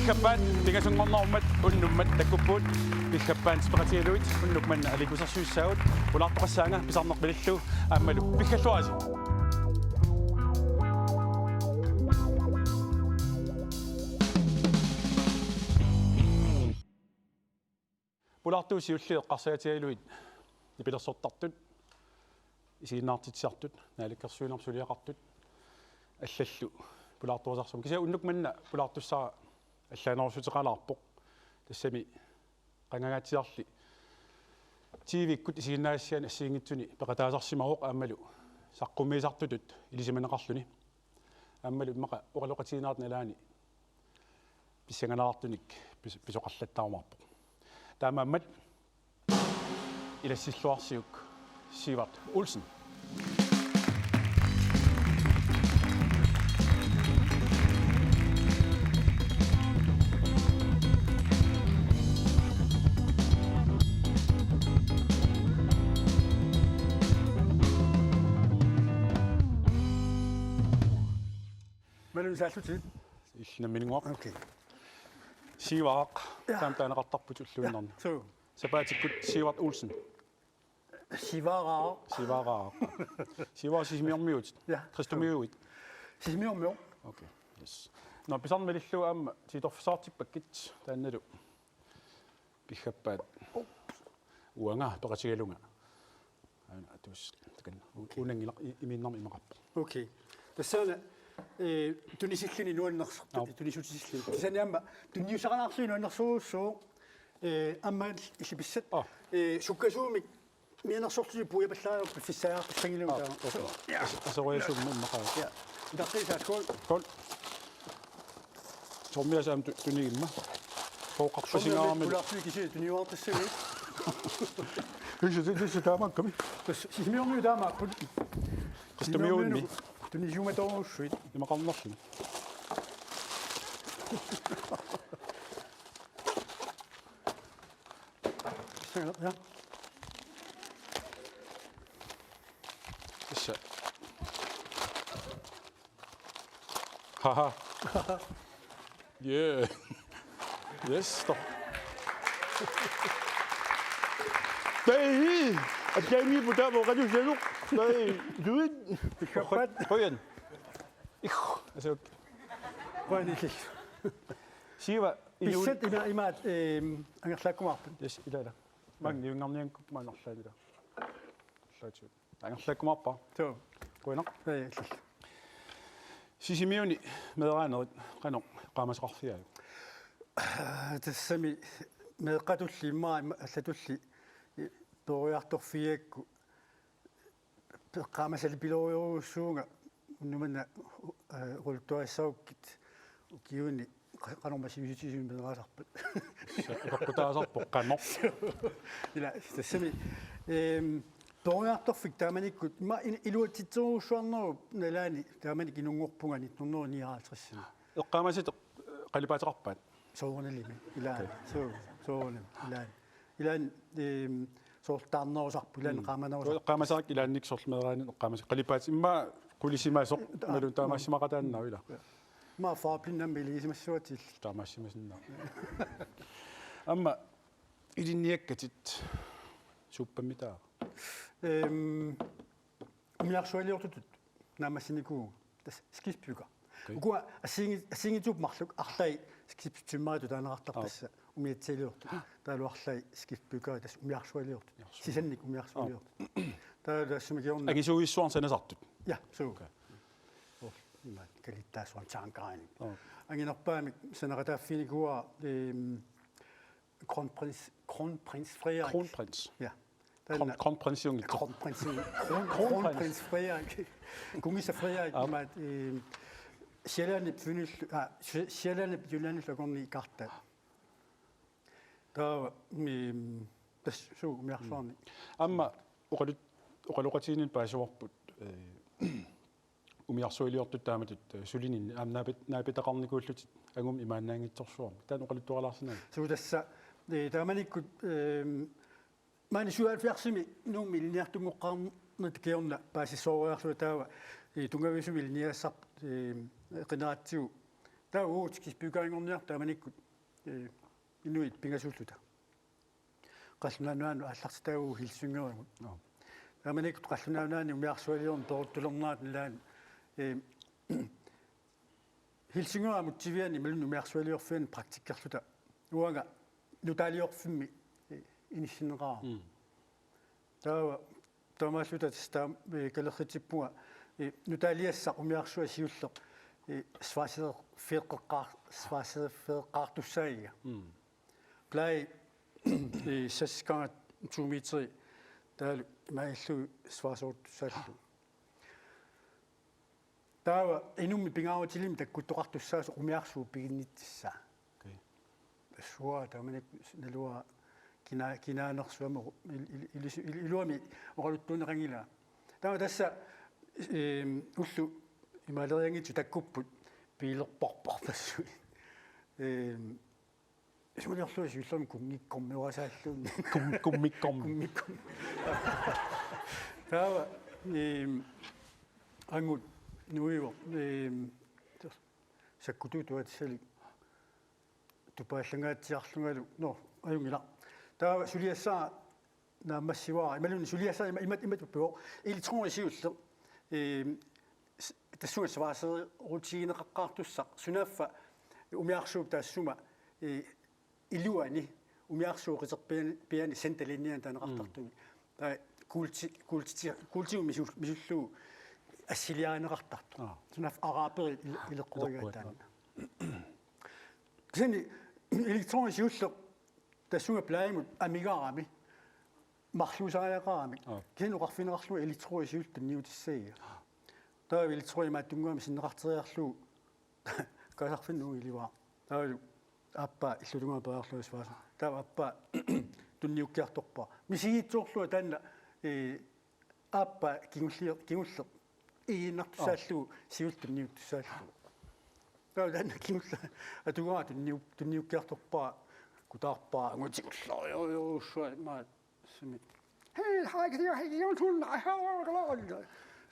Bishappan tingasungornormat unnummat takkuppuut Bishappan spiratialuit unnukmanna alikusersuussaut ulartoqassaanga pisarnerpilillu aammalu pikkalluasi pulartuusi ulliiqqarsaatialuit ipilersortartut isiinnaartitsiartut naalikkersuinarsuliaqartut аллаллу пулаартуусарсум кися уннукманна пулаартуссара аллаанерусутеқалаарпоқ тассами қангагаатсиарли тивиккут исигиннаассиан ассиингитсуни пеқатаасарсимароқ аамалу саққумиисартутут илисиманеқарлуни аамалу мақа оқалоқатиинаарт налаани писсанганаартуник писоқарлаттаармарпоқ таамааммат илассиллуарсиук Sivert Olsen. Mellem saallutit иллнаммингуақ okay Sivaq таамтаанеқартарпут уллуиннарни so сапаатиккут Sivert Olsen Sivara Sivara сисмиормиут ja Christomiuit сисмиормиор okay yes no писармалиллу аама титорфисаартиппаккит таанналу пихаппаат уанга пеқатигалунга аана атус такан унангилақ иминнарми имақарпа okay тассаана тунисиллини нуаннерсартут тунисутисиллини тисаниамма тунниусақанаарсуи нуаннерсууссуу амма иллиписсат суккасуумик мианерсортуи пуяпаллаажу фиссааар писсангилуга асориасумма иммақаа я идаққисаа кол томмиасаам тунигимма фоқарпасингаарми пулаарсуи киси туниуартассуи киси таамакками сисмиормиу таама кистомиуунни тунисиуматоруссуит имақарнерлуни ja Issa. Haha. Yeah. Yes, stop. Hey, atjami puta mo kayo selo. Hey, do it. Bishappan. Hoyen. Altså, Qanillis Siva Bissat imaat angerlaakkumaarput Yes, ilala. Mang niungarniankuk maanerlaanila. Laatu. Angerlaakkumaarpa. so Qoinaq. ja Sisimiuni mederaaneret qano qaamasaqarfiaa. тассами меэқатулли иммаа аллатулли ториарторфиакку пеққаамасали пилориуруссуунга уннуманна рултуассауккит укиуни qanормасивисисуун медерасарпут Aqaqqutaasarpoq qanor. ила тассами ториарторфик тааманиккут има илуатитсуурусsuarnerу налаани тааманик инунгорпунгани турнерниаалтрissimi Eqqaamasит qalipaateqarpaat. соорналими илаа соорнам илаан соортаарнерусарпу илаан qaamanarusa Eqqaamasaq ilaannik sorlmederaani eqqaamas qalipaat imma qulisimaasoq malun taamaasimaqataannau ila. ма фаапиннам билисимассуатил Taamaassimasinna. Amma ilinniakkatit suppammitaa. умиарсуалиортутут наамассиникуу тас скиспюга угуа асингитуп марлук арлай скиспчиммаату таанеқартарпасса умиатсилиорту таалуарлай скиспюга тас умиарсуалиорту сисанник умиарсуалиорту таалаассумагиорна Agisuissuarn sanasartut. я суука има калиттаасуан таангаани ангинерпаами санератааффиникуа Kronprins Frederik Kronprins. ja Kronprinsjungel. Kronprins Frederik kungisa Frederik maat Sjælland fynil Sjælland Jyllandslokorni karta der så mærksomme Amma uqaluqatiinin paasuarput umiarsuiliortut taamatut sulinin naapitaqarnikuullutit angum imaannaangitsorsuarm taan uqaluttuaralaarsinaa så tässä taamanikku maani 77 nuumi ilniartungoqqarnat kiorna paasissooriarlu taawa tungavisumil niassarp qinaatsiu таа уутикис пюкаингорниар тааманиккут инуит пингасууллута qallunaanu аллартитаагу хилсунгеримут тааманиккут qallunaanaani умиарсуалиорн торуттулернаат нилаан хилсунгерамут тивиани малун умиарсуалиорфиан практиккерлута уага нутаалиорфимми иниссинеқаа таава томааллута тста калерритиппуга нутаалиассақ умиарсуа сиуллеқ свасеқартуссаига плай сасканга 2 метри таалу маиллу свасоортуссааллу таава инумми пингааутилим таккуттоқартуссаасо умиарсуу пигинниттиссаа суа тааманик налуа кинаанерсуама илуами оқалуттуунеқангила таава тасса уллу ималериангитсу таккуппут пиилерпорпарпассуи сулиарлуи суллами кунгиккормиорасааллуунни куммиккорми таава ангут нуиво саккуту туатсали тупааллангаатсиарлунгалу но аюнгила таава сулиассаа наамассиваа ималуни сулиассаа имат пуо илитронгисиулле тассуга сваасери рутигинеқаққартуссақ сунаффа умиарсууп таассума илуани умиарсууқитерпиани сенталинниан танеқартартуми таа култи мисуллуу ассилиаанеқартарту сунаф араапери илеққуригаатаана кисани электронисиуллеқ тассуга плаимут амигарами марлусааяқарами кисинуқарфинеқарлу электронисиултан ниутиссаига таа электроимаат тунгуами синнеқартериарлу касарфиннуу иливаа таалу аппа иллулунгаа паарлуисвааса таа аппа тунниуккиарторпа мисигиитсоорлуа таанна аппа кигуллеқ ииннартусааллу сиултунниуттусааллу таа таанна кигулла атугаа тунниуккиарторпа кутаарпаа ангутигуллариуруссуа маат сими хей хаагио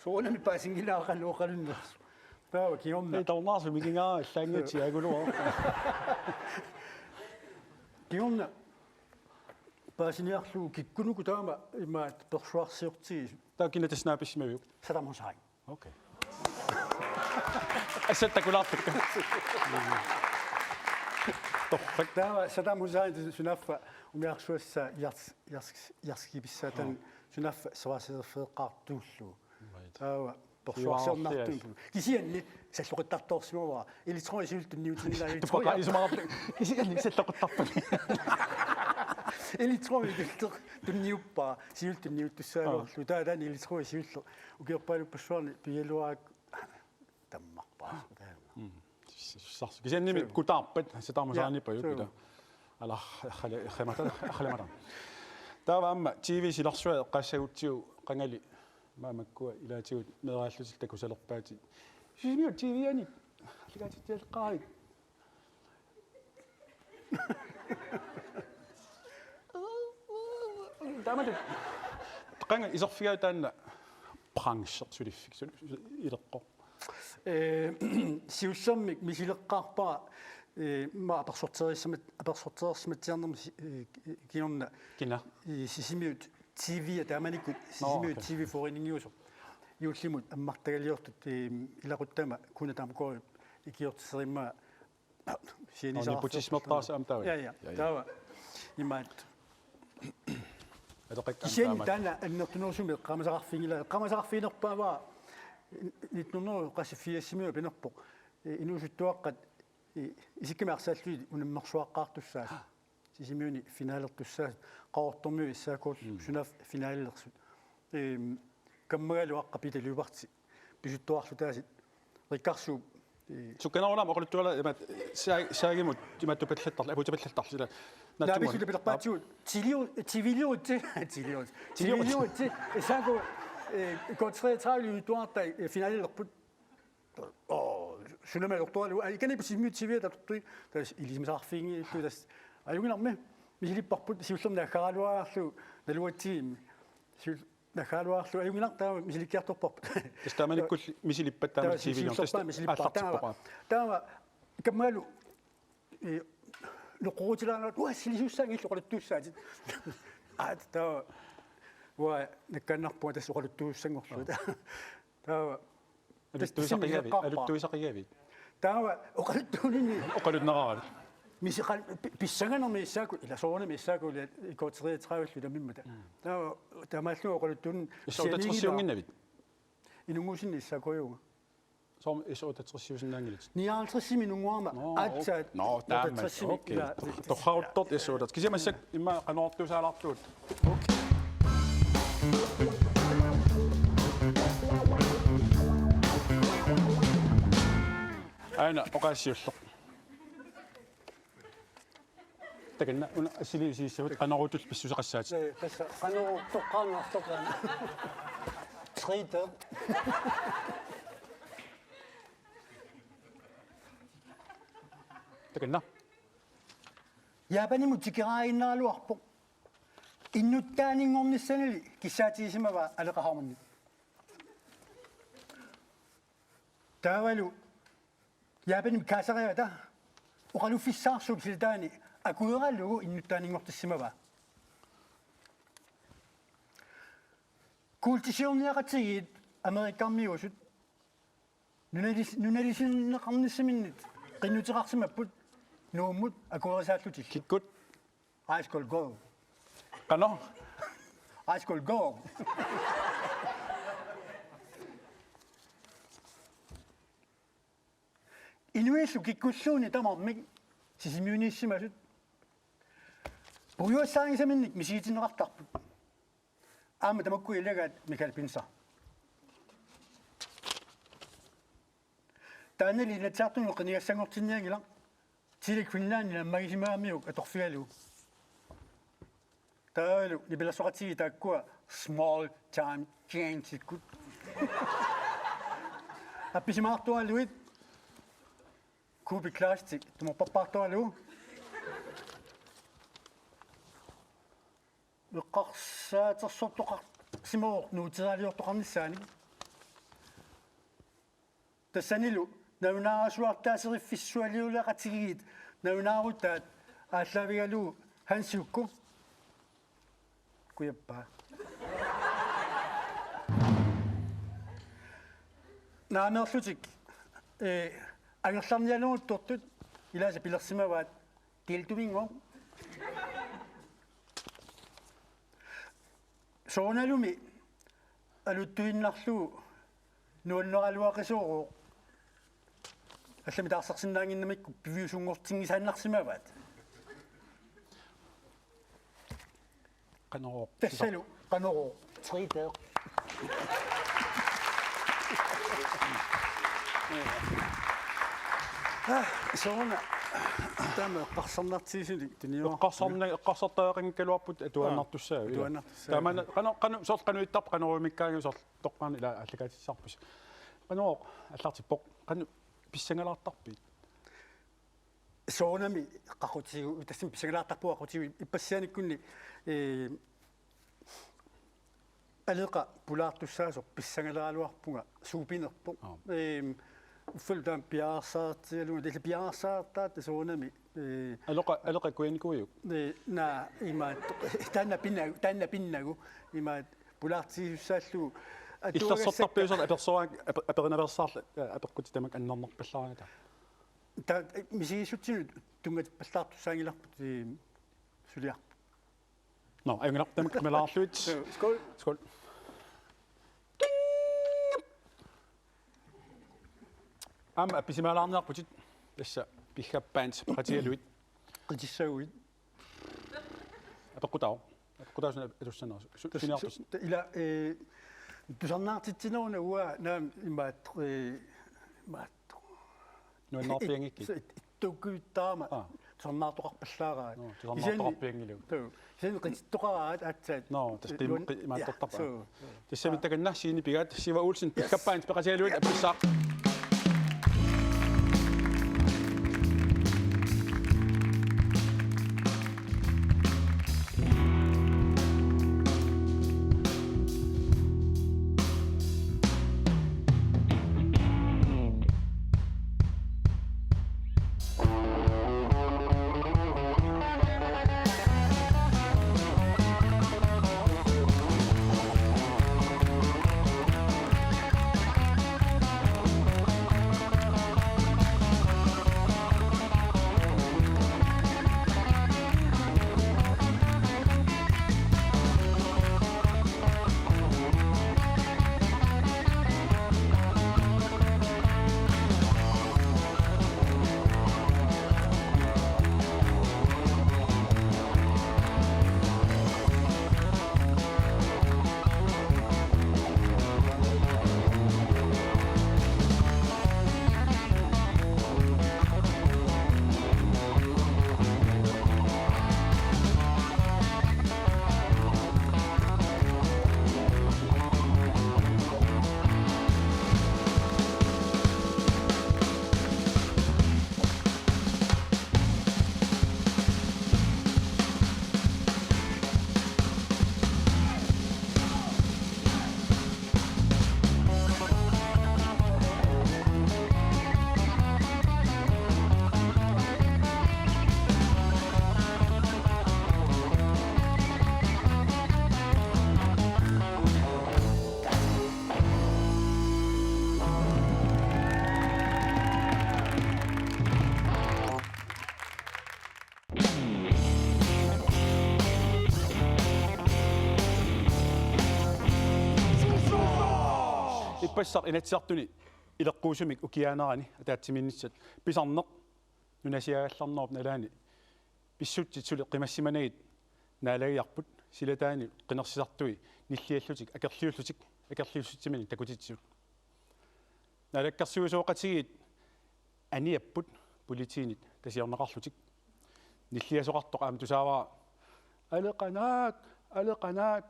соонами паасингилааqalluoqalunnersu таава киорна таунаарсу мигингаа аллаангати агулуа киорна паасиниарлуу киккунуку таама имаат персуарсиортиги таа кинатаснааpissimaviu садамусаи окей ассаттакулаартакка торфак таава садамусаи сунаффа умиарсуасса ярскиписсаатан сунаффа савасерфеэққартууллу таава порсуарсиорнартуи кисианни саллоқиттарторсимава электронисиултунниутинилаа тупака исумарапли кисианни саллоқиттартуни электронисиултер тунниуппаа сиултунниуттуссаагаллу таалаани электронисиуллер укиорпаалуппассуарни пиалуаак таммарпаа сарс кисианними кутаарпат сатармусааниппа юкита ала халемата таава амма тв силарсуа эққассагутсиу қангали маамаккуа илаатигут мерааллутил такусалерпаати симиу тивиани аллигатитиалеққарит таамат қанга исерфигау таанна праншерсулиффик илеққо сиуллермик мисилеққарпаа ма аперсортериссаматиарнерми киорна кина сисимиут TV тааманиккут сисимиут TV форинингиусо юуллимут аммартагалиортут илақуттама куна тамкоо икиортсеримма сиенисаа путисмертаас амтаа я таава имаат атоқаккан кисиани таана аннертунерсуми қамасақарфинерпаава нитнунеру қассаффиассимиу пинерпо инуусуттуаққат исиккимаарсааллуи унаммерсуаққартуссаас сисимиуни финаалертуссаас qaortormiu issaakkuut sunaaf finaalillerсут каммагалуаққа питалуупарти писуттуарлутааsit риккарсуу сукканерулаама оқулуттуала имат саагимут иматтупаллаттарла апутапаллаттарлила нааписула пилерпаатсуут тивилиутти исааку котсреатраалу туартай финалилерпут сунамалертуалу икани писимиут тивиатартуи тас илисмисаарфиинги тас аюгинарми мисилиппарпут сиуллерна аккаралуаарлу налуатсиим сиул накалуарлу аюгинартаа мисиликкиарторпарпут тастаманиккул мисилиппаттаама тивилион таама كمالو لقوتنا واسليوسان يشغلتوسان عاد تا ونكنا بوانت يشغلتوسان وخذ تا التويسقيابي تا وقلتوني وقالوا نغار ميسيقال بيسانغنا ميساكو إلا صورنا ميساكو إلا يكوتسري تخاوش لدا ميمدا تا مالو وقلتون إيش تخشيون النبي إنوموشن إساكويو som is ook het precies een Engels. Niaaltressi minungwama atsa No, damn it. Oké. Toch houdt dat is zo. Dat kies je maar zeg, maar kan ook dus al doen. أنا أقاسي الصق. تكلنا أنا أسيلي سيسوي أنا قلت بس قسات. بس أنا طقان تريدر تكلنا. يا بني متكراي نالو أخبو. إنه تاني يوم السنة اللي كيساتي اسمه بقى على قهومني. تاولو يا بني مكاسر هذا وقالوا في الساعة شو بسلطاني أقول قالوا إنه تاني وقت السما بقى كل تشيلني يا قتيد أمريكان ميوشد نوناليسين نقم نسمينت قنو تراق سما بود نومود أقول ساتلو تيش كيت كوت. عايز كل جو كنا. عايز كل جو إنويسو كي كوشوني تمام مي سيسميوني سماشد بويو ساين سمنك مشيتي نغطق أما تمكو إلغا ميكال بنسا تانا اللي نتساقتو نقنية سنغط سنيان لا تيلك فنلان لما يجمع ميوك أتخفيالو تالو نبلا سوغتي تاكوا small time change كود أبيش مارتو الويد كوبي كلاستيك تمو بابارتو الو القرصة تصوت تقع سمو نوتزاليو تقع نساني تسانيلو نونا شوار تاسري في السوالي ولا قتيد نونا روتات أشلابيالو هنسوكو كويبا نعم أرسوتك أغلام يالون توتت إلا جبل السماوات تيلتو بينغو شونا لومي ألوتوين نخلو نولنا الواقسوغو أسلم تاع سقسنا إنما بيفيوشو غورتيني سان السماوات كنا. تسلو قنوغو تريدر شونا تام قصنا تيجي دنيا قصنا كيلو بود أدوانا تساوي. تمام كانوا صوت كانوا يتطب كانوا مكان صوت طقان إلى أشكال الشعبش. كانوا أشلت بق كانوا بيسنجلا طبي. شونا مي قاخوتي تسمى بيسنجلا طبوا قاخوتي يبسياني كوني ألقى بولات تساسو بيسنجلا الواق بونا سوبين بو. فلدان بياسات لون ديال بياسات تاع سونامي ألقى كوين كويو نا إما تانا بينا إما بولاتي ساسلو إلا صوت بيوصل أبرصوان أبرنا برصال أبر كنت تمك أن نمط بالله تا مشي شوتين تمت بسطات ساني لا سوليا نو أنا تمك ملاشوت سكول سكول أما بسم الله الرحمن الرحيم بس بيخبانس بخاتي لويد قلت سوي أبقطعه شنو أدرسنا شنو أدرس إلى تجمع تتنون هو نعم ما نو نابينغ كي توكو تاما تجمع تقع بسلاغا تجمع بينغ تو زين قلت تقع أتت نو تستيم ما تطبع تسمى تكنا شيء بيجات شيء وأولسن بيخبانس بخاتي لويد أبسط уппассақ инатсиартуни илеққуусумик укиаанерани атаатсиминнссат писарнеқ нунасиагалларнеруп налаани писсутти сули қимассиманагит наалагиарпут силатаани қинерсисартуи ниллиаллутик акерлиуллутимини такутитсут налаккарсуусооқатигит аниаппут политиинит тасиорнеқарлутик ниллиасоқартоқ аама тусаавара алеқанаат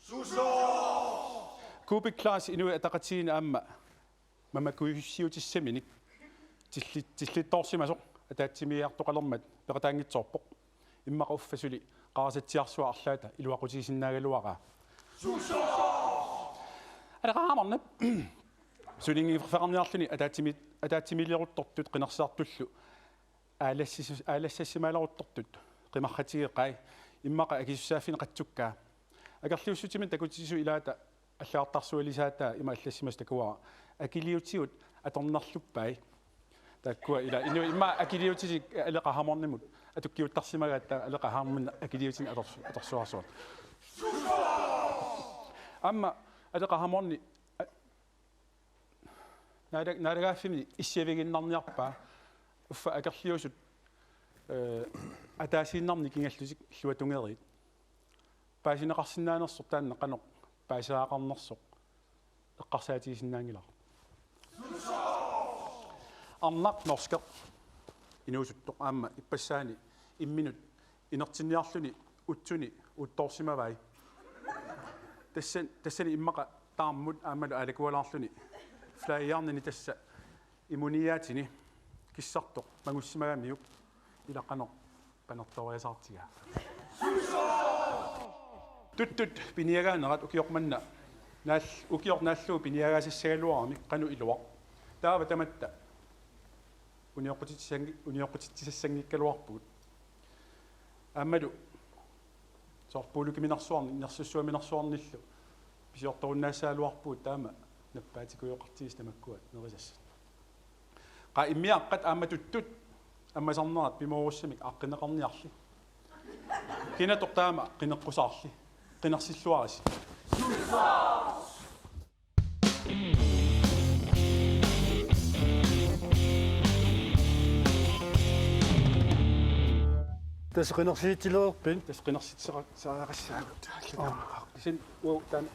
сусо кубик класс инуи атақатигина аама мамакуиссиутиссаминик тиллитторсимасоқ атаатсимиартоқалермат пеқатаангитсоорпоқ иммақа уффасули қарасатсиарсуа арлаата илуақутигисиннаагалуара сусо алеқаамарнап сулингифеқарниарлуни атаатсимилируттортут қинерсиартуллу аалассассимаалеруттортут қимархатигеқай иммақа акисуссааффини қатсуккаа акерлиуссутимин такутису илаата аллаартарсуалисаатаа има аллассимас такуара акилиутигут аторнерлуппай таккуа ила ину имма акилиутисик алеқахаморнимут атуккиуттарсимагаатта алеқахаармин акилиутин аторсуарсуат амма алеқахаморни нарагаффини иссиавигиннарниарпаа уффа акерлиусут атаасииннарни кингаллусик луатунгерит паасинеқарсинаанерсор таанна қанеқ паасаақарнерсоқ эққарсаатигисиннаангилар арнақ норскеқ инуусуттоқ аама иппассаани имминут инертинниарлуни утсуни утторсимавай тассани иммақа тааммут аамалу алакуалаарлуни флайярнини тасса имуниаатини киссартоқ магуссимагаамиук илаққанеқ панерториасаартига туттут пиниагаанерат укиорманна наал укиорнааллуу пиниагаасассагалуарами қану илуа таава таматта униоқутитсассангиккалуарпугут аамалу сорпуулукиминарсуарни нерсуссуаминарсуарниллу писиорторуннаассаалуарпугут таама наппаатикуйоқартигис тамаккуат нерисасса qa иммиаққат аама туттут аммасарнерат пимооруссамик аққинеқарниарли кинатортаама қинеққусаарли қинерсиллуараси тас қинерсиитилуерпин тас қинерситсеқарсаагут син уу тан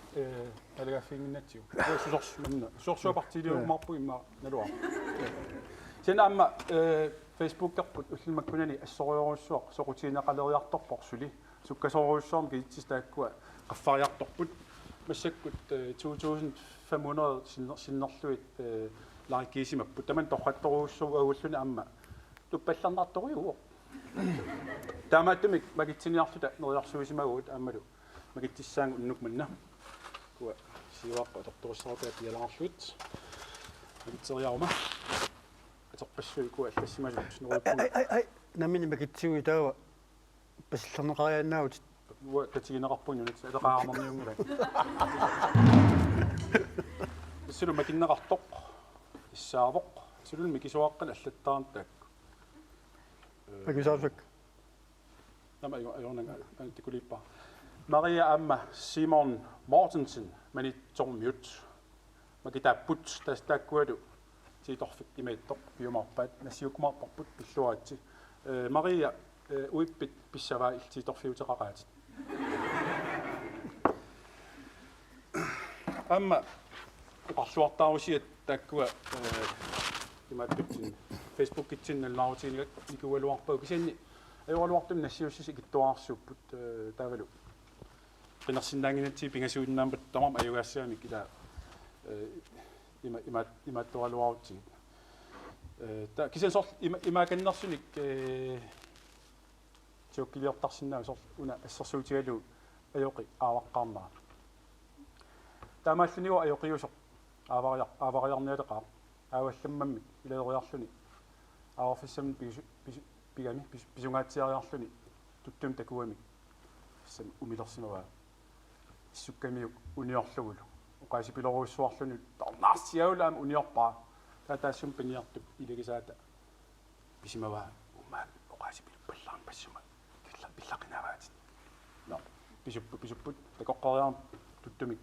алагаффингиннатсиу сусорс манна сорсуапартилиумарпу имма налуа син амма Facebook-карпут уллимаккунани ассориоруссуақ соқутиинеқалериарторпор сули суккасоруссуарм китсис тааккуа qaffariartorput массаккут 2500 синнерлуит лайкисимаппут таман торхатторуussуу агуллуни амма туппалларнарториуо таамааттумик магитсиниарлута нериарсуисимагуут аамалу магитсисаангу уннук манна куа сиуаққа торторуссаратаат ялаарлуит магитсериарума атерпассуи куа аллассимасут неруппуна ай намини магитсиуи таава пассиллернеқарианнаавут уа татигинеқарпуни унат алеқаарнерниунгула сулу макиннеқартоқ иссаавоқ сулул микисуаққан аллаттаарн таак агисаасак нама айорнага антикулиппа Maria Amma Simon Mortensen manitsormiut makitapput tastakkualu tiitorfik imeittor piumarpaat nassiukumarparput pilluaatsi Maria uippit pissavaa iltiitorfiuteqaqaatit Amma qarluartaarusiat taakkua imaattutin Facebook-itsinnallaarutiinigak ikualuarpau kisanni ajorluartum nassiussisi kittuaarsuupput taavalu qinarsinnaanginatsi pingasuunnaampat tamam ajugaassaamik ila imaattoraluarutti ta kisan sort imaakannersunik tiukkiliortarsinnaa sort una assersuutigalu ajoqi aavaqqaarnaa taamaallunigu ajoqiusoq aavariarnialeqaa aawallammammik ileriarluni aawarfissamni pigami pisungaatsiariarluni tuttum takuamik sam umilersimavaa issukkamiuk uniorlugulu oqaasipiloruissuarluni tarnaarsiaulaam uniorpaa taataassum paniartup ilagisaata pisimavaa ummaak oqaasipiluppallaarn passuma pillaqinavaatit no pisupput takoqqoriarm tuttumik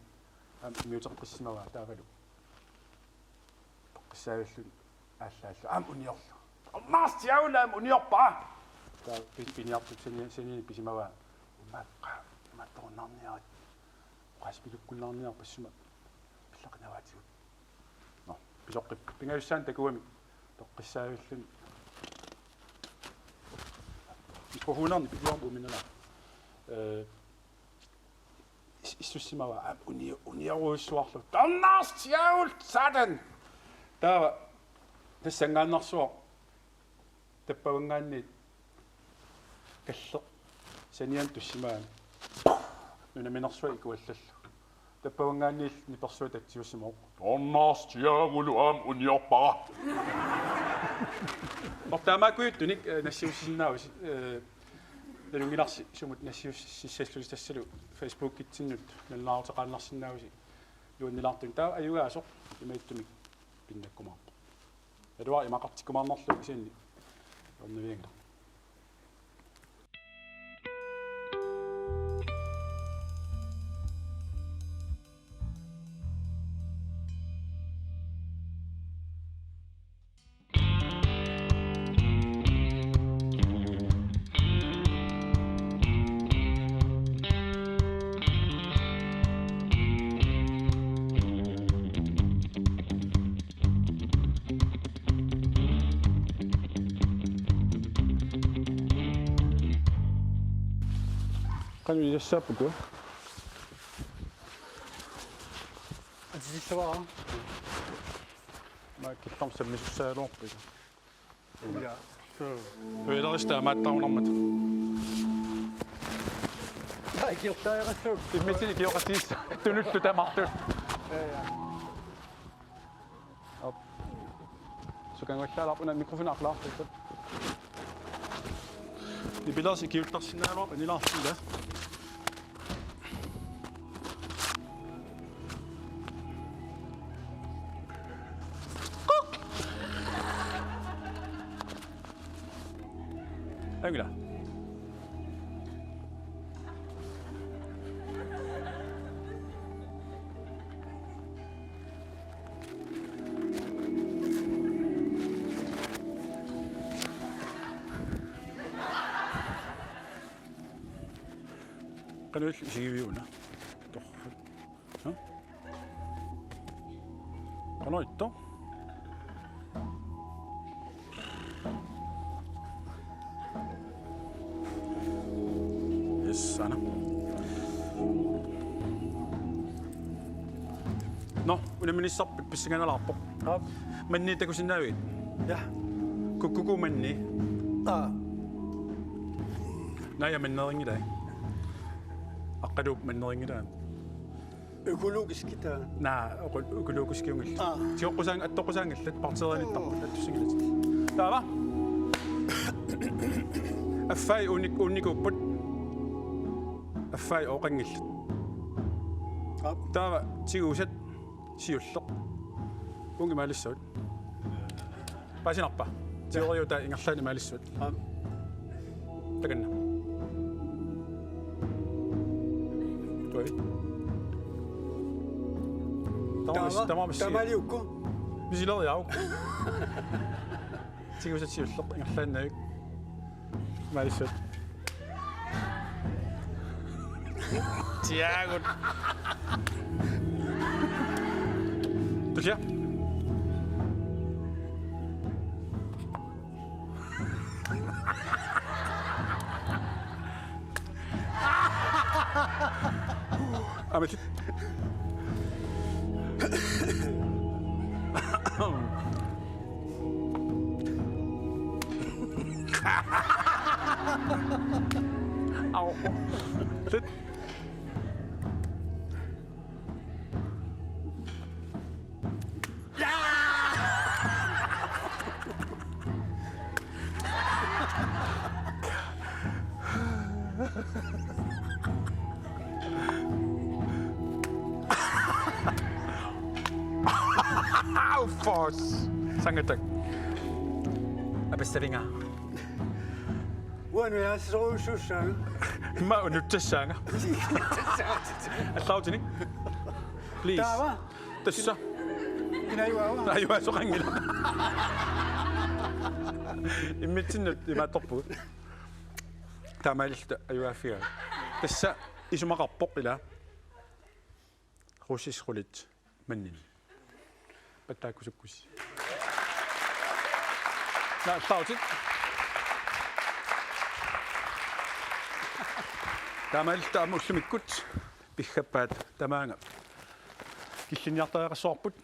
миутеққиссимава таавалу тоққиссаавиллу ааллаалла униорлу аммаастиаулаам униорпаа таа пиниартут сини писимава умаатторнарниарат qaaspilukkunnaarniar passuma pillaqinavaatigut no pisoqqip pingajussaan takuami toqqissaavillun mikrofonarni piluarmu minala issussimava uniaruussuarlu tarnaarstiaul satan taava tassangaannarsuaq tappagungaanni kalleq sanian tussimaani нунаминерсуа икуаллаллу таппавангаанниил ниперсуа татсиуссимоо орнаарстиаагулу униорпара ортаамаакуйуттуник нассиуссиннаавис налунгиларси сумут нассиуссиссаллули тассалу фейсбук китсиннут наллаарутеқааннарсинаависи юуннилаартун таа аюгаасоқ имаиттумик пиннаккумаарпа алуа имақартиккумаарнерлу исиинни орнавиангла кану яссааппуку атисиллаваа мааккилларм саммисуссаалуорпи я пеилериста мааттарунармат киортаарассуу иммитини киоқатиисса тунуллу тамарту оп сукангуаллааларпуна микрофонарлаартук нибиласи киултарсинаалуарпа нилаарсила англа канул сигивиуна торфу ха каноитто sana no unaminissarpik pissinganalaarpoq manni takusinnaavit ja kukkuku manni naya manneringila aqqaluup manneringila økologisk taa naa økologiskiungil tioqqusaan attoqusaangallat parterianittarput attussingilat taava affai unnikuupput affai oqangillat taava tiguusat siulleq ungi maalissuut pasinarpa tioriuta ingerlaani maalissuut takanna toi tamaliukku misileriau tiguusat siulleq ingerlaannaik maalissuut Tiago. Tuh ya? Apa sih? Au. Force. Sangat. Apa seringa? Bueno, ja, zo Ma undertussen. At laut niet. please. Tässä. Ayuwa soqangila. Immitsinut imatorpu. Tamalilta ayuaffiga. Tässä isumaqarpoq ila. Russisrulit mannin. Pattaakusukkus. Tautit. Tamalilta amullumikkut piggappaat tamaanga. Killiniartaaqassoorput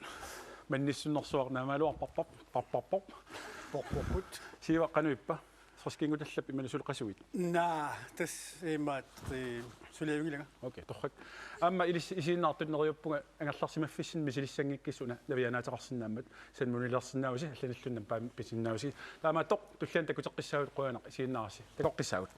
mannissunnersuarnaamaluarparpap parparpop porporput sivaqqanuippa sorskingutallap imanusulqasuit tas imaat suliavingilanga okay torrak amma isiinnaartuneriuppunga angallarsimaffissin misilissangikkissuna navianaataqarsinnaammat sanmunilersinnaausi алланаллуннам паами писиннауси таама тоқ туллаан такутеққиссаагут қуянақ isiinnaarsi такоққиссаагут